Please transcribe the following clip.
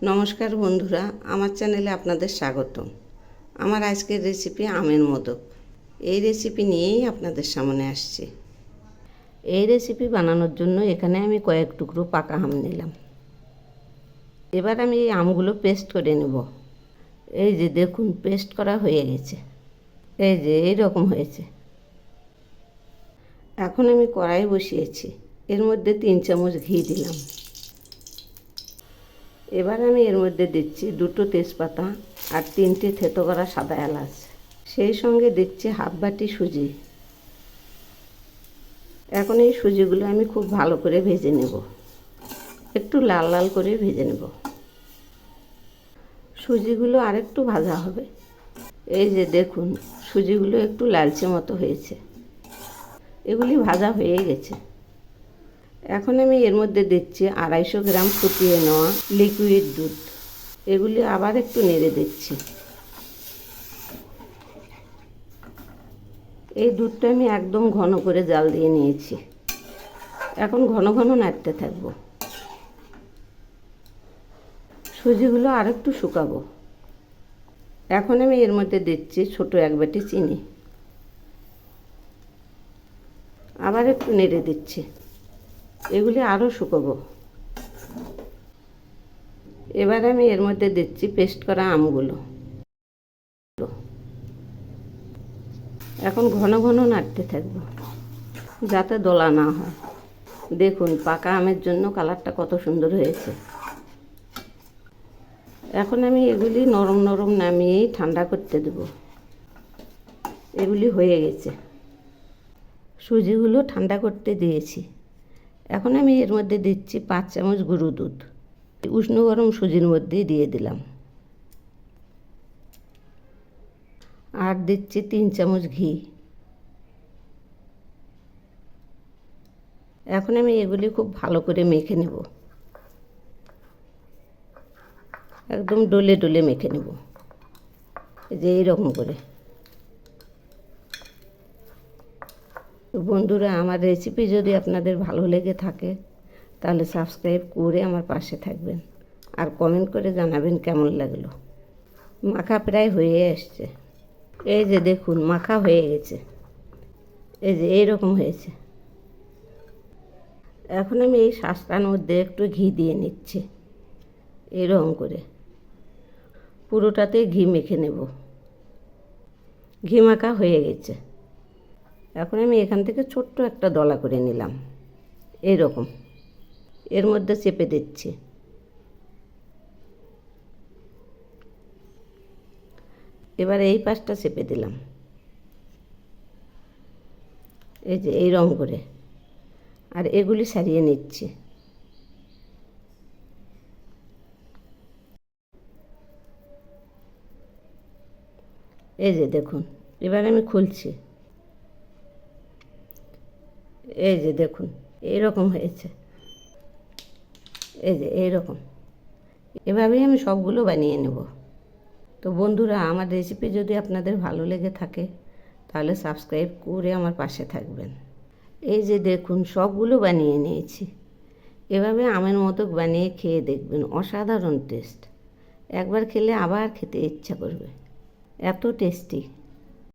নমস্কার বন্ধুরা, আমার চ্যানেলে আপনাদের স্বাগতম। আমার আজকের রেসিপি আমের মোদক। এই রেসিপি নিয়েই আপনাদের সামনে আসছি। এই রেসিপি বানানোর জন্য এখানে আমি কয়েক টুকরো পাকা আম নিলাম। এবার আমি এই আমগুলো পেস্ট করে নেব। এই যে দেখুন, পেস্ট করা হয়ে গেছে। এই যে এইরকম হয়েছে। এখন আমি কড়াই বসিয়েছি, এর মধ্যে 3 চামচ ঘি দিলাম। এবার আমি এর মধ্যে দিচ্ছি 2টো তেজপাতা আর 3টে থেতো করা সাদা এলাচ। সেই সঙ্গে দিচ্ছি হাফ বাটি সুজি। এখন এই সুজিগুলো আমি খুব ভালো করে ভেজে নেব, একটু লাল লাল করে ভেজে নেব। সুজিগুলো আরেকটু ভাজা হবে। এই যে দেখুন, সুজিগুলো একটু লালচে মতো হয়েছে। এগুলি ভাজা হয়ে গেছে। এখন আমি এর মধ্যে দিচ্ছি 250 গ্রাম ফুটিয়ে নেওয়া লিকুইড দুধ। এগুলি আবার একটু নেড়ে দিচ্ছি। এই দুধটা আমি একদম ঘন করে জাল দিয়ে নিয়েছি। এখন ঘন ঘন নাড়তে থাকব। সুজিগুলো আর একটু শুকাবো। এখন আমি এর মধ্যে দিচ্ছি ছোট 1 বাটি চিনি। আবার একটু নেড়ে দিচ্ছি। এগুলি আরও শুকাবো। এবার আমি এর মধ্যে দিচ্ছি পেস্ট করা আমগুলো। এখন ঘন ঘন নাড়তে থাকবো যাতে দলা না হয়। দেখুন, পাকা আমের জন্য কালারটা কত সুন্দর হয়েছে। এখন আমি এগুলি নরম নরম নামিয়েই ঠান্ডা করতে দেব। এগুলি হয়ে গেছে। সুজিগুলো ঠান্ডা করতে দিয়েছি। এখন আমি এর মধ্যে দিচ্ছি 5 চামচ গুঁড়ো দুধ। উষ্ণ গরম সুজির মধ্যেই দিয়ে দিলাম। আর দিচ্ছি 3 চামচ ঘি। এখন আমি এগুলি খুব ভালো করে মেখে নেব। একদম ডলে ডলে মেখে নেব, যে এইরকম করে। তো বন্ধুরা, আমার রেসিপি যদি আপনাদের ভালো লেগে থাকে তাহলে সাবস্ক্রাইব করে আমার পাশে থাকবেন আর কমেন্ট করে জানাবেন কেমন লাগলো। মাখা প্রায় হয়ে আসছে। এই যে দেখুন, মাখা হয়ে গেছে। এই যে এইরকম হয়েছে। এখন আমি এই শাঁসটার মধ্যে একটু ঘি দিয়ে নিচ্ছি, এরকম করে পুরোটাতে ঘি মেখে নেব। ঘি মাখা হয়ে গেছে। এখন আমি এখান থেকে ছোট্ট একটা দলা করে নিলাম, এইরকম। এর মধ্যে চেপে দিচ্ছি। এবার এই পাশটা চেপে দিলাম, এই যে এইরকম করে। আর এগুলি সারিয়ে নিচ্ছি। এই যে দেখুন, এবার আমি খুলছি। এই যে দেখুন, এইরকম হয়েছে। এই যে এইরকম। এভাবেই আমি সবগুলো বানিয়ে নেব। তো বন্ধুরা, আমার রেসিপি যদি আপনাদের ভালো লেগে থাকে তাহলে সাবস্ক্রাইব করে আমার পাশে থাকবেন। এই যে দেখুন, সবগুলো বানিয়ে নিয়েছি। এভাবে আমের মোদক বানিয়ে খেয়ে দেখবেন, অসাধারণ টেস্ট। একবার খেলে আবার খেতে ইচ্ছা করবে, এত টেস্টি।